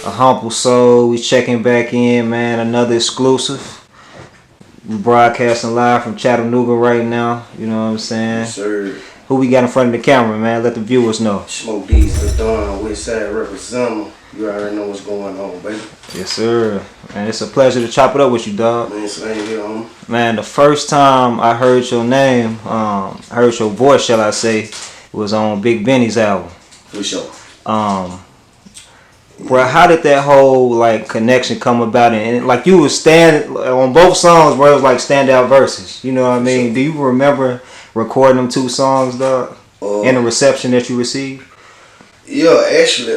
AHumbleSoul, we checking back in, man. Another exclusive. We broadcasting live from Chattanooga right now. You know what I'm saying? Yes, sir. Who we got in front of the camera, man? Let the viewers know. Smokke The Don, West Side representing. You already know what's going on, baby. Yes, sir. Man, it's a pleasure to chop it up with you, dog. Man, same here, homie. Man, the first time I heard your name, heard your voice, shall I say, was on Big Vinnie's album. For sure. Bro, how did that whole like connection come about? And like you was stand on both songs, bro, it was like standout verses. You know what I mean? Sure. Do you remember recording them two songs, dog? And the reception that you received? Yeah, actually,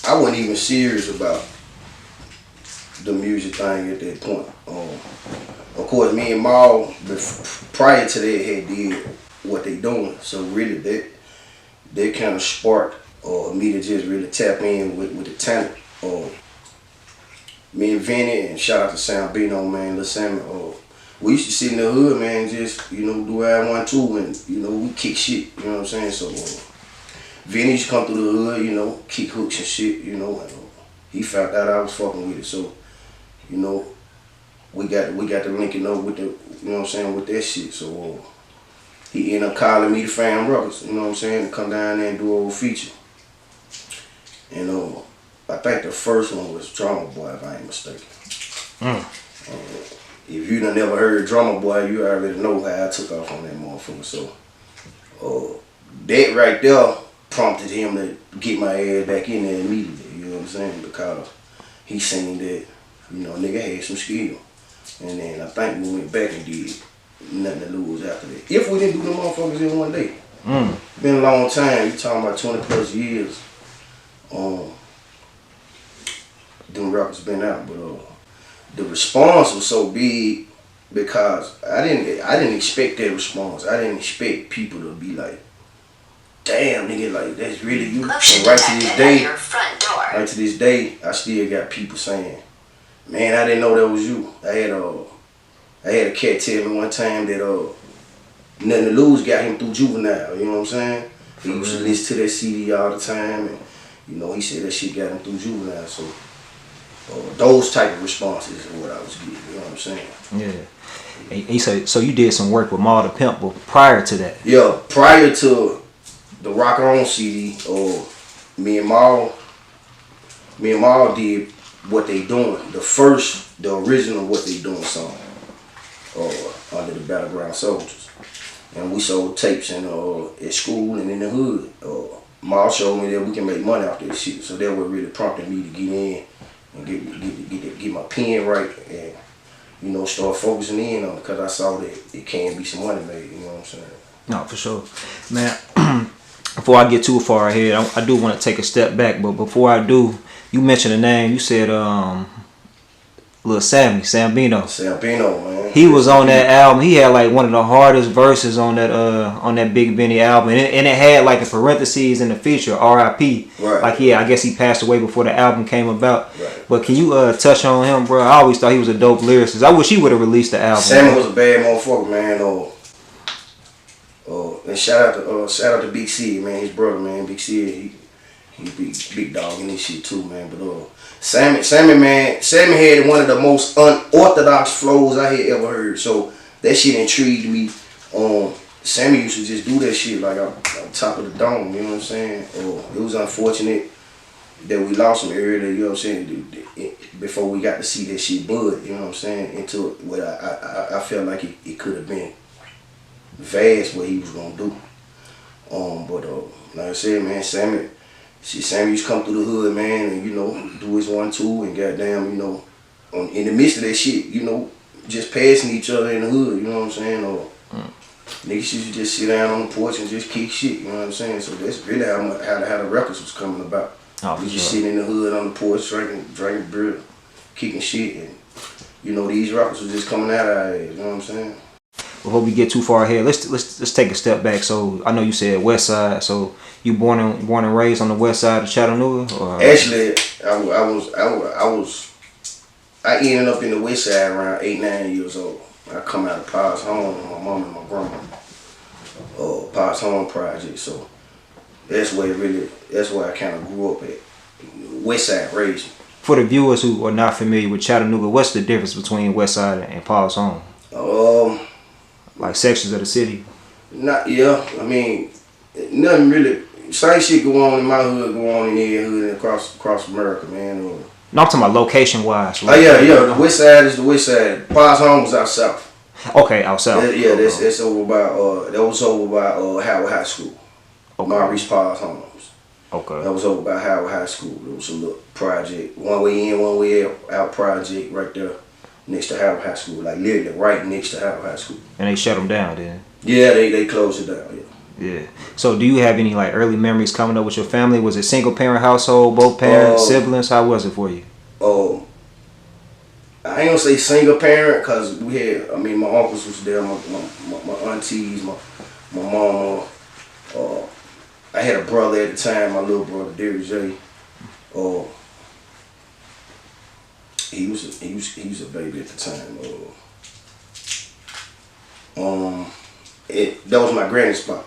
I wasn't even serious about the music thing at that point. Of course, me and Maal, prior to that, had did what they doing. So really, that kind of sparked me to just really tap in with the talent. Me and Vinnie, and shout out to Sambino, man, Lil Sammy. We used to sit in the hood, man, just, you know, do our 1, 2, and, you know, we kick shit, you know what I'm saying? So, Vinnie used to come through the hood, you know, kick hooks and shit, you know, and he found out I was fucking with it. So, you know, we got to linking up with the, you know what I'm saying, with that shit. So, he ended up calling me the F.A.M brothers, you know what I'm saying, to come down there and do a little feature. And I think the first one was Drummer Boy, if I ain't mistaken. If you done never heard Drummer Boy, you already know how I took off on that motherfucker. So that right there prompted him to get my ass back in there immediately, you know what I'm saying? Because he seen that, you know, nigga had some skill. And then I think we went back and did nothing to lose after that. If we didn't do them motherfuckers in one day. Been a long time, you talking about 20 plus years. Them records been out, but the response was so big because I didn't expect that response. I didn't expect people to be like, damn nigga, like that's really you. And right to this day, I still got people saying, man, I didn't know that was you. I had a cat tell me one time that Nothing to Lose got him through Juvenile, you know what I'm saying? He used to listen to that CD all the time, and you know, he said that shit got him through Juvenile. So those type of responses is what I was getting, you know what I'm saying? Yeah. And he said, so you did some work with Maal The Pimp, but prior to that? Yeah, prior to the Rock On CD, me and Maal did What They Doing, the original What They Doing song, under the Battleground Soldiers. And we sold tapes at school and in the hood. Maal showed me that we can make money off this shit, so that what really prompted me to get in and get my pen right and, you know, start focusing in on it, because I saw that it can be some money made, you know what I'm saying? No, for sure. Man, before I get too far ahead, I do want to take a step back, but before I do, you mentioned a name, you said Lil Sambino. Sambino, man. He was on that album. He had like one of the hardest verses on that Big Vinnie album, and it had like in parentheses in the feature R.I.P. Right. Like I guess he passed away before the album came about. Right. But can you touch on him, bro? I always thought he was a dope lyricist. I wish he would have released the album. Sammy was a bad motherfucker, man. And shout out to Big C, man. His brother, man. Big C, he big dog in this shit too, man. But Sammy had one of the most unorthodox flows I had ever heard. So that shit intrigued me. Sammy used to just do that shit like on top of the dome, you know what I'm saying? It was unfortunate that we lost him earlier, you know what I'm saying, before we got to see that shit bud, you know what I'm saying, into what I felt like it could have been vast what he was gonna do. But like I said, man, Sammy used to come through the hood, man, and, you know, do his 1, 2, and goddamn, you know, in the midst of that shit, you know, just passing each other in the hood, you know what I'm saying? Niggas used to just sit down on the porch and just kick shit, you know what I'm saying? So that's really how the records was coming about. We just sitting in the hood on the porch, drinking beer, kicking shit, and, you know, these records was just coming out of our ass, you know what I'm saying? Before we get too far ahead, let's take a step back. So I know you said West Side. So you born and raised on the West Side of Chattanooga? Or? Actually, I ended up in the West Side around 8, 9 years old. I come out of Pa's home with my mom and my grandma. Pa's home project. So that's where I kind of grew up at. West Side raised me. For the viewers who are not familiar with Chattanooga, what's the difference between West Side and Paul's home? Like sections of the city? I mean, nothing really. Same shit go on in my hood, go on in their hood and across America, man. No, I'm talking about location wise. Like, yeah. The West Side is the West Side. Paul's home was out south. Okay, out south. That's over by that was over by Howard High School. Okay. Maurice Paul's homes. Okay. That was over by Howard High School. There was a little project, one way in, one way out project right there next to Howard High School, like literally right next to Howard High School. And they shut them down then? Yeah, they closed it down. Yeah. So do you have any like early memories coming up with your family? Was it single parent household, both parents, siblings? How was it for you? I ain't gonna say single parent because we had. I mean, my uncles was there, my aunties, my mama. I had a brother at the time, my little brother, Derrick J. He was a baby at the time. That was my granny's spot.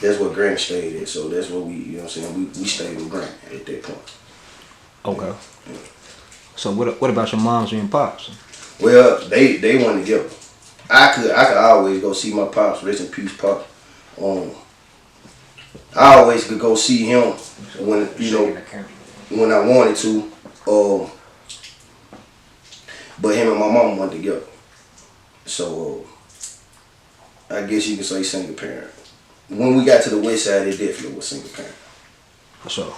That's where Granny stayed at, so that's where we, you know what I'm saying, we stayed with Granny at that point. Okay. Yeah. So what about your moms and your pops? Well, they went together. I could always go see my pops, rest in peace, pops. I always could go see him when when I wanted to. But him and my mom went together. So I guess you could say single parent. When we got to the West Side, it definitely was single parent. For sure.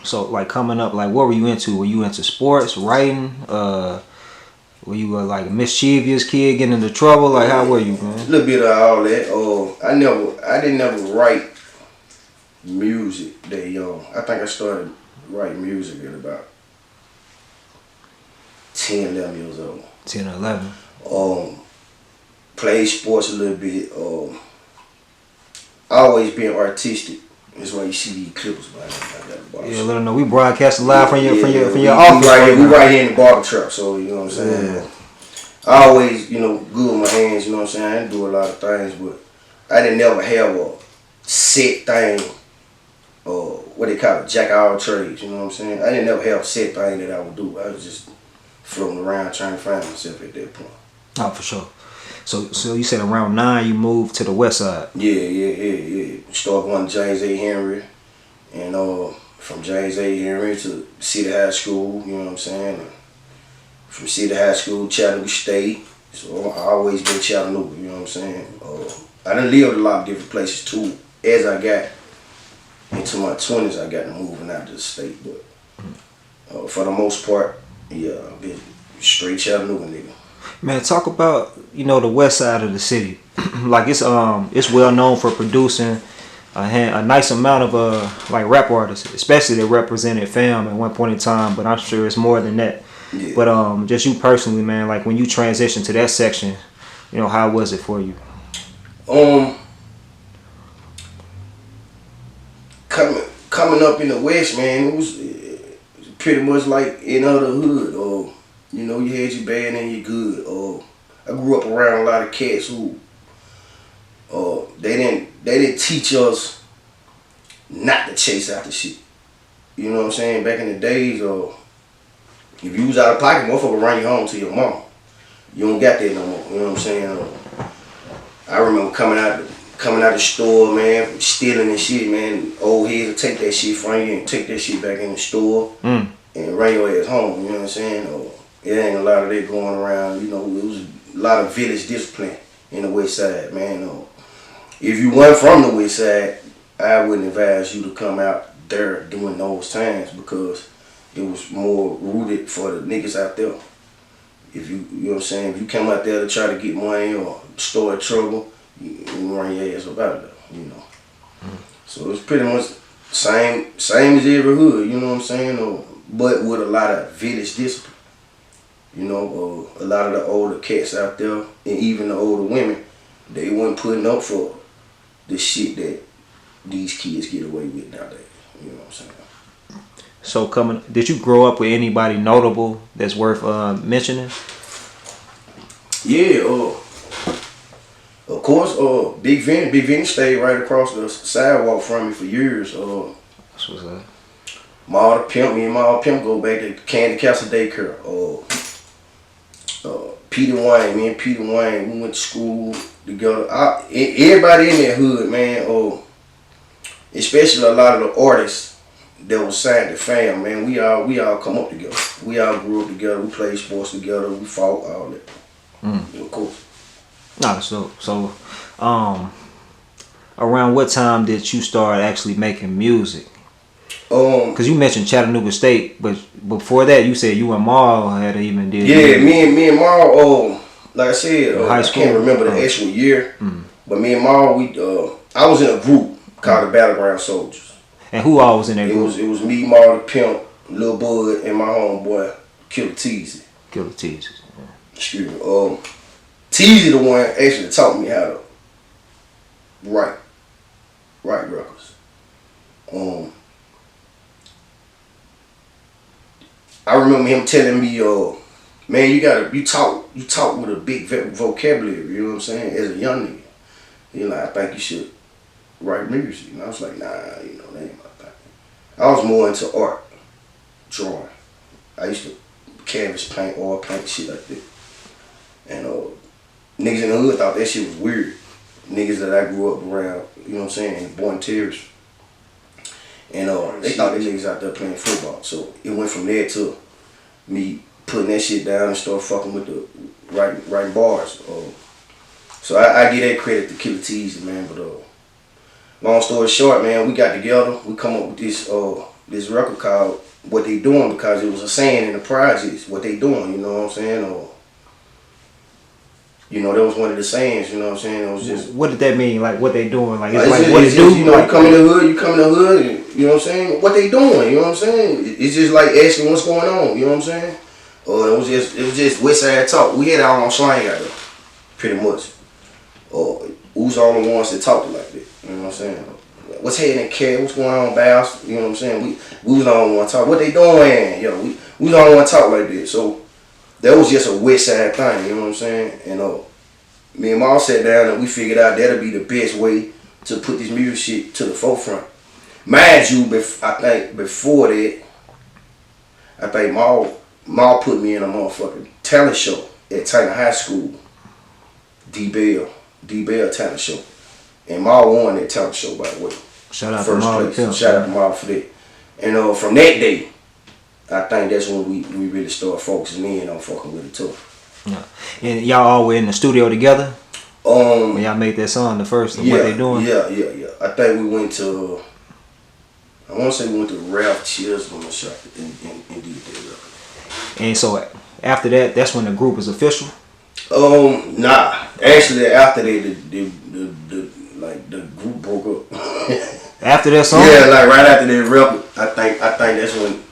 So like coming up, like what were you into? Were you into sports, writing? Were you like a mischievous kid getting into trouble? Like how were you, man? A little bit of all that. I didn't never write music that young. I think I started writing music at about 10, 11 years old. 10 or 11. Played sports a little bit. Always been artistic. That's why you see these clippers, man. Yeah, let them know we broadcast live from your office. We right here in the barber trap, so you know what I'm saying. Yeah. I always, good with my hands. You know what I'm saying. I didn't do a lot of things, but I didn't never have a set thing. What they call it, jack of all trades. You know what I'm saying. I didn't never have a set thing that I would do. I was just floating around trying to find myself at that point. Oh, for sure. So you said around 9 you moved to the West Side. Yeah. Started going to James A. Henry, and from James A. Henry to City High School. You know what I'm saying. And from City High School, Chattanooga State. So I always been Chattanooga. You know what I'm saying. I done lived a lot of different places too. As I got into my 20s, I got to moving out to the state, but for the most part, yeah, I've been straight Chattanooga nigga. Man, talk about the West Side of the city. Like it's well known for producing a nice amount of like rap artists, especially that represented F.A.M at one point in time. But I'm sure it's more than that. Yeah. But just you personally, man, like when you transitioned to that section, how was it for you? Coming up in the West, man, it was pretty much like in other hood. You had your bad and your good. I grew up around a lot of cats who they didn't teach us not to chase after shit. You know what I'm saying? Back in the days, if you was out of pocket, motherfucker run you home to your mom. You don't got that no more. You know what I'm saying? I remember coming out the store, man, stealing and shit, man. Old heads will take that shit from you and take that shit back in the store and run your ass home. You know what I'm saying? It ain't a lot of that going around. It was a lot of village discipline in the West Side, man. If you weren't from the West Side, I wouldn't advise you to come out there during those times because it was more rooted for the niggas out there. If you know what I'm saying, if you come out there to try to get money or start trouble, you run your ass up out of there, So it's pretty much same as every hood, you know what I'm saying, but with a lot of village discipline. A lot of the older cats out there, and even the older women, they weren't putting up for the shit that these kids get away with nowadays. You know what I'm saying? So did you grow up with anybody notable that's worth mentioning? Yeah, of course, Big Vinnie. Big Vinnie stayed right across the sidewalk from me for years. That's what's up. Maal The Pimp, me and Maal The Pimp go back to Candy Castle Daycare. Peter Wayne, me and Peter Wayne, we went to school together. Everybody in that hood, man, especially a lot of the artists that was signed to F.A.M, man, we all come up together. We all grew up together. We played sports together. We fought, all that. Of course. Nah, so around what time did you start actually making music? Cause you mentioned Chattanooga State, but before that you said you and Maul had even did. Yeah, me and Maul, like I said, high school? I can't remember the actual year, but me and Maul, I was in a group called the Battleground Soldiers. And who all was in that group? It was me, Maal The Pimp, Lil Bud, and my homeboy Killer Teasy. Killer Teasy. Yeah. Excuse me. Teasy the one actually taught me how to write records. I remember him telling me, man, you talk with a big vocabulary, you know what I'm saying, as a young nigga. He like, I think you should write music. And I was like, nah, that ain't my thing. I was more into art, drawing. I used to canvas paint, oil paint, shit like that. And niggas in the hood thought that shit was weird. Niggas that I grew up around, you know what I'm saying, born terrorists. And they thought they niggas out there playing football. So it went from there to me putting that shit down and start fucking with the writing bars. So I give that credit to Killer Teasy, man. But long story short, man, we got together. We come up with this record called What They Doing, because it was a saying in the projects, what they doing, you know what I'm saying? You know, that was one of the sayings, you know what I'm saying? It was just... What did that mean? Like, what they doing? Like, it's like like what they do? You know, you come in the hood, and, you know what I'm saying? What they doing, you know what I'm saying? It's just like asking what's going on, you know what I'm saying? It was just West Side talk. We had our own slang out there, pretty much. We was the only ones that talked like that, you know what I'm saying? What's happening, kid? What's going on, Bows? You know what I'm saying? We was the only one talk. What they doing? Yo, we was the only one talk like that. So that was just a West Side thing, you know what I'm saying? And me and Maul sat down and we figured out that'll be the best way to put this music shit to the forefront. Mind you, I think before that, I think Maul put me in a motherfucking talent show at Titan High School. D-Bell talent show. And Maul won that talent show, by the way. Shout out to Maal The Pimp. Shout out to Maul for that. And from that day, I think that's when we really started focusing in on fucking with it too. Yeah. And y'all all were in the studio together? When y'all made that song, the first, yeah, What They Doing? Yeah. I think we went to, I want to say we went to Ralph Chisholm shop and did that. And so after that, that's when the group was official? Nah. Actually, after that, the group broke up. After that song? Yeah, like right after that record, I think that's when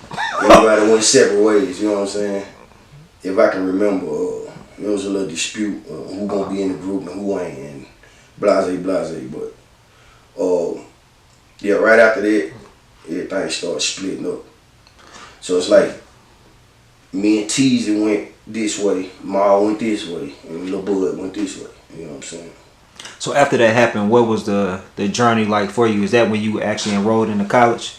everybody went separate ways. You know what I'm saying? If I can remember, there was a little dispute who gonna be in the group and who ain't, and blase. But yeah, right after that, everything started splitting up. So it's like me and Teasy went this way, Maul went this way, and Lil Bud went this way. You know what I'm saying? So after that happened, what was the journey like for you? Is that when you actually enrolled into college,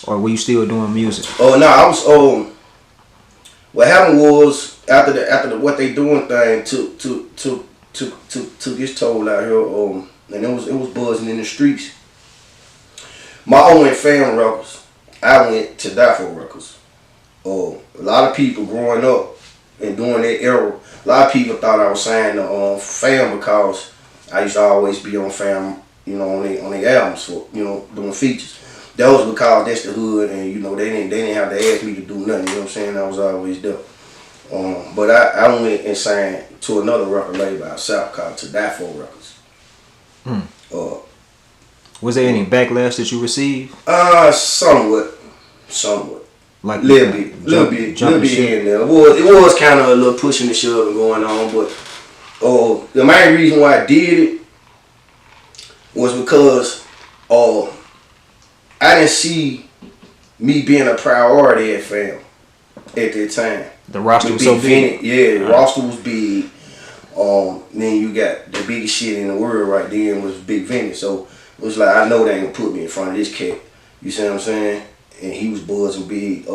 or were you still doing music? Oh no, I was. What happened was after the What They Doing thing took its toll out here. And it was buzzing in the streets. Maul went F.A.M records. I went to Die For records. A lot of people growing up and during that era, a lot of people thought I was signed to F.A.M because I used to always be on F.A.M, you know, on their albums for, you know, doing features. That was because that's the hood, and you know they didn't have to ask me to do nothing. You know what I'm saying? I was always there. But I went and signed to another record label out south called To Die For Records. Was there any backlash that you received? Somewhat. Like little bit here and there. It was kind of a little pushing and shoving going on, but the main reason why I did it was because I didn't see me being a priority at F.A.M at that time. The roster was so big. Yeah, the roster was big. Then you got the biggest shit in the world right then was Big Vinnie. So it was like, I know they ain't gonna put me in front of this cat. You see what I'm saying? And he was buzzing big.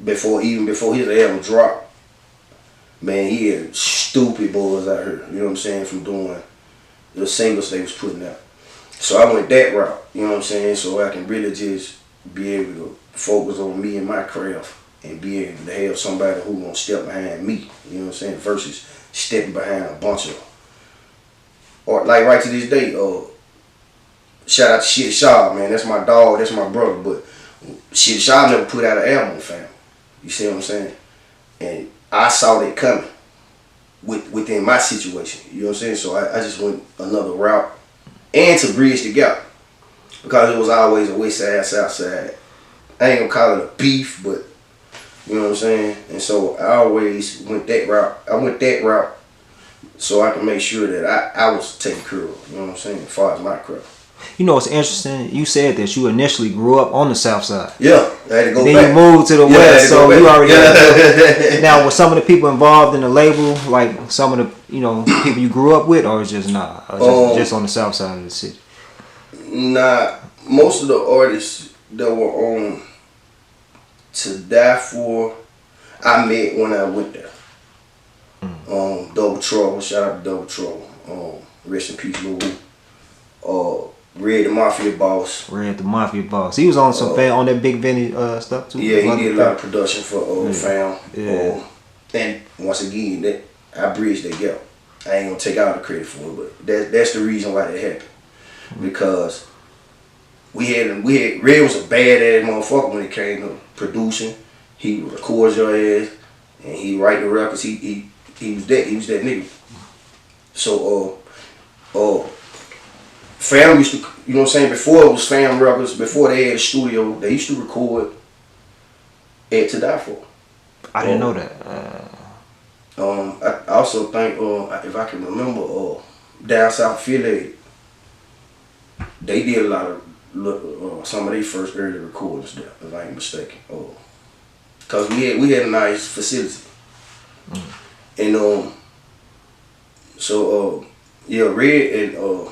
Before his album dropped, man, he had stupid buzz out here. You know what I'm saying? From doing the singles they was putting out. So I went that route. You know what I'm saying? So I can really just be able to focus on me and my craft and be able to have somebody who gonna step behind me. You know what I'm saying? Versus stepping behind a bunch of, or like right to this day. Shout out to Shit Shaw, man. That's my dog. That's my brother. But Shit Shaw never put out an album, fam. You see what I'm saying? And I saw that coming within my situation. You know what I'm saying? So I just went another route. And to bridge the gap. Because it was always a west side, south side. I ain't gonna call it a beef, but you know what I'm saying? And so I always went that route. I went that route so I can make sure that I was taken care of. You know what I'm saying? As far as my craft. You know, it's interesting. You said that you initially grew up on the south side. Yeah, I had to go then back. You moved to the west, so you already Now, were some of the people involved in the label, like some of the people you grew up with, or is just not? Or just on the south side of the city? Nah, most of the artists that were on To Die For, I met when I went there. Double Trouble, shout out to Double Trouble. Rest in peace, Lil. Red the Mafia Boss. Red the Mafia Boss. He was on some on that Big Vinnie stuff too. Yeah, he did a lot of production for F.A.M. Yeah. And once again, I bridged that gap. I ain't gonna take all the credit for it, but that's the reason why that happened. Because we had Red was a badass motherfucker when it came to producing. He records your ass and he write the records. He was that nigga. So F.A.M. used to, you know what I'm saying, before it was F.A.M. Records, before they had a studio, they used to record at To Die For. I didn't know that. I also think, if I can remember, down south Philly, they did a lot of some of their first early recordings there, if I ain't mistaken. Cause we had a nice facility, and Red and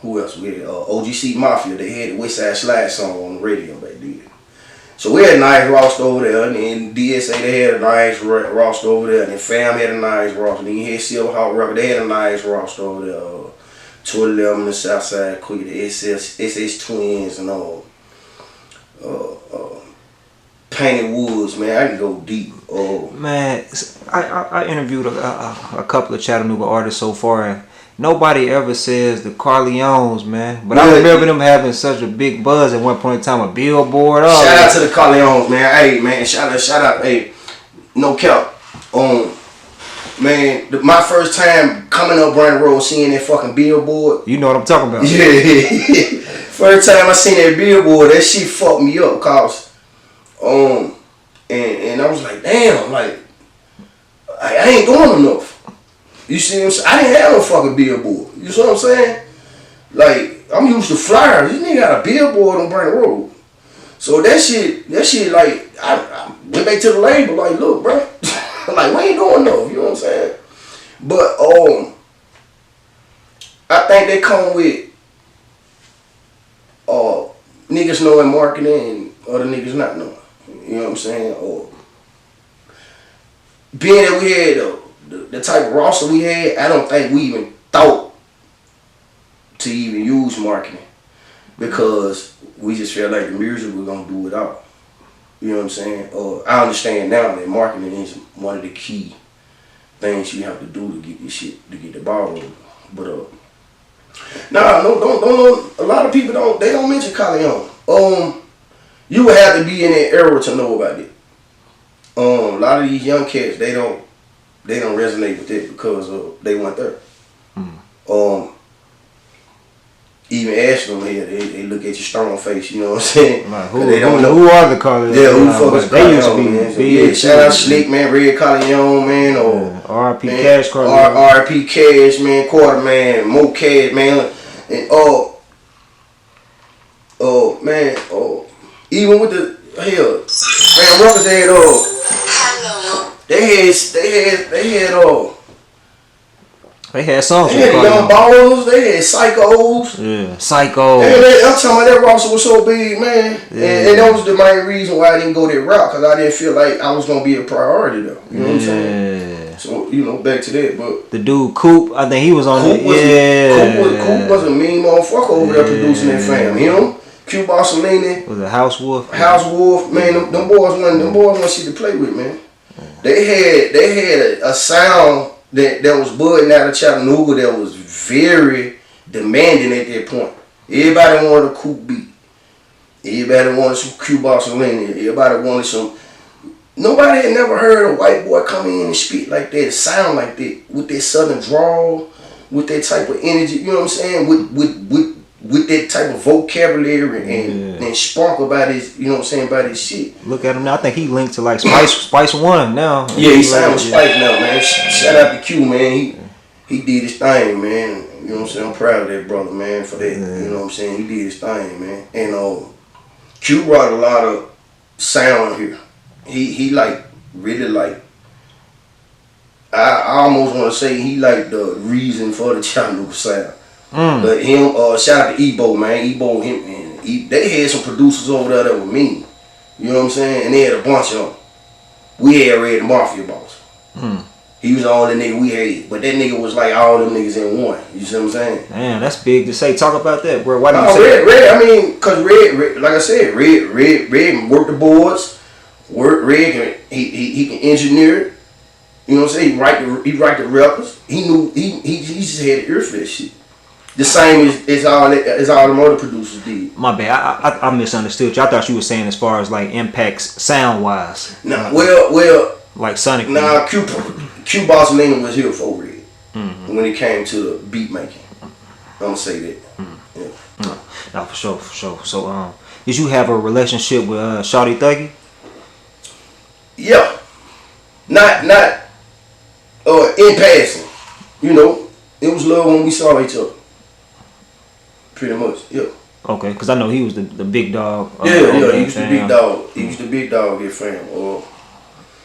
who else we had? OGC Mafia. They had the West Side Slide song on the radio back then. So we had a nice roster over there, and then DSA they had a nice roster over there, and then F.A.M. had a nice roster. And then you had Silverhawk Record, they had a nice roster over there. 211, the Southside Quick, the SS Twins, and Painted Woods, man. I can go deep. Man, I interviewed a couple of Chattanooga artists so far, and nobody ever says the Carleones, man. But I remember them having such a big buzz at one point in time, a Billboard. Shout out to the Carleones, man. Hey, man, shout out. Hey, no cap. Man, my first time coming up Brandon Road, seeing that fucking Billboard. You know what I'm talking about. Yeah. First time I seen that Billboard, that shit fucked me up, cause and I was like, damn, like I ain't doing enough. You see what I'm saying? I didn't have no fucking Billboard. You see what I'm saying? Like, I'm used to flyers. This nigga got a Billboard on Brandon Road. So that shit, like, I went back to the label, like, look, bro. Like, we ain't doing enough. You know what I'm saying? But, I think they come with niggas knowing marketing and other niggas not knowing. You know what I'm saying? Or being that we had the type of roster we had, I don't think we even thought to even use marketing because we just felt like the music was gonna do it all. You know what I'm saying? I understand now that marketing is one of the key things you have to do to get this shit, to get the ball rolling. But don't. A lot of people don't mention Carleone. You would have to be in that era to know about it. A lot of these young cats, they don't resonate with it because they weren't there. Even asking them here, they look at your strong face, you know what I'm saying? Like, who are the Carleones? Yeah, who the fuck is They used to be man. big. Shout out Slick, man, Red Carleone, man, or R.I.P. Cash Carleone. R.I.P. Cash, man, Quarter Man, Mo Cash, man, and man, even with the F.A.M. Records had they had They had songs. They had Young Ballers. They had Psychos. Yeah, Psycho. I'm talking about that roster was so big, man. Yeah. And that was the main reason why I didn't go that route, because I didn't feel like I was gonna be a priority though. You know what I'm saying? So back to that. But the dude Coop, I think he was on Coop was a mean motherfucker over there producing that fam. Him, Q Barcelini. Was it House Wolf? House Wolf, man. Them boys wasn't shit to play with, man. They had a sound that was budding out of Chattanooga that was very demanding at that point. Everybody wanted a Coop beat. Everybody wanted some Q Barcelini. Everybody wanted some. Nobody had never heard a white boy come in and speak like that, sound like that, with that southern drawl, with that type of energy. You know what I'm saying? With that type of vocabulary and spark about his, you know what I'm saying, about his shit. Look at him now. I think he linked to like Spice One now. Yeah, he signed with Spice now, man. Shout out to Q, man. He did his thing, man. You know what I'm saying? I'm proud of that brother, man, for that. You know what I'm saying? He did his thing, man. And Q brought a lot of sound here. He like really like. I almost want to say he like the reason for the Chattanooga sound. But him, shout out to Ebo, man. Ebo, they had some producers over there that were mean. You know what I'm saying? And they had a bunch of them. We had Red the Mafia Boss. He was all the nigga we hated. But that nigga was like all them niggas in one. You see what I'm saying? Damn, that's big to say. Talk about that, bro. Why do you say that? Red, I mean, because Red, like I said, Red can work the boards. Red, he can engineer it. You know what I'm saying? He write the records. He just had the ear for that shit. The same as all the other producers did. My bad. I misunderstood you. I thought you were saying as far as like impacts sound wise. Nah, well, like Sonic. Nah, Q Barcelona was here for Red when it came to the beat making. I'm gonna say that. Yeah. No, for sure. So, did you have a relationship with Shawty Thuggy? Yeah. Not in passing. You know, it was love when we saw each other. Pretty much, yeah. Okay, because I know he was the big dog. Yeah, he was the big dog. He was the big dog at F.A.M.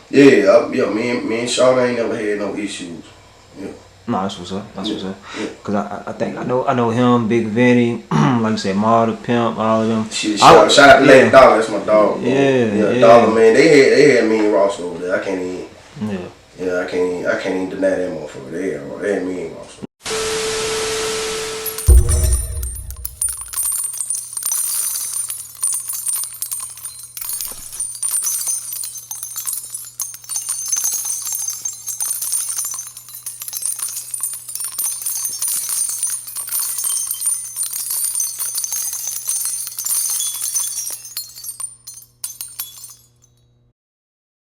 Me and Shawty ain't never had no issues. Yeah. No, that's what's up. Cause I think I know him, Big Vinnie, like you said, Maal The Pimp, all of them. Shout out to Lady Dollar, that's my dog. Yeah. Dollar, man. They had me and Ross over there. I can't even. Yeah, I can't even deny that motherfucker. They had me and Ross.